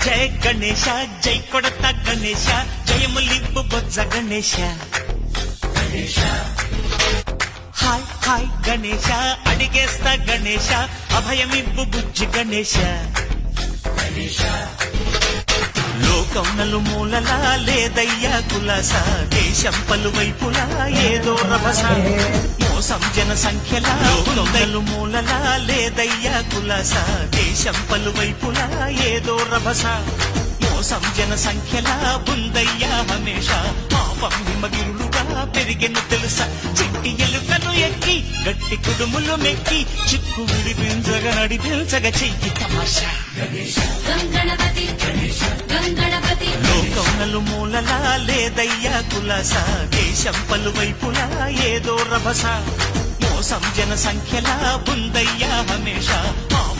జయ గణేశ జై కొడత గణేశ జయములింపు బొజ్జ Ganesha hi hi Ganesha అడిగేస్తా Ganesha అభయమివ్వు బుజ్జి గణేశ లోకం నలుమూలలా లేదయ్యా కులాస దేశం పలువైపులా ఏదో రభస మోసం జన సంఖ్యలా లోకం నలుమూలలా లేదయ్యా కులాస దేశం పలువైపులా ఏదో రభస మోసం జన సంఖ్యలా ఉందయ్యా హమేష పాపం హిమగిరులుగా పెరిగెను తెలుసా చిట్టి ఎలుకను ఎక్కి గట్టి కుడుములు మెక్కి చిక్కు విడిపించగ నడిపించగ చెయ్యి తమాషా లోకం నలుమూలలా లేదయ్యా కులాస దేశం పలువైపులా ఏదో రభస మోసం జన సంఖ్యలా ఉందయ్యా హమేష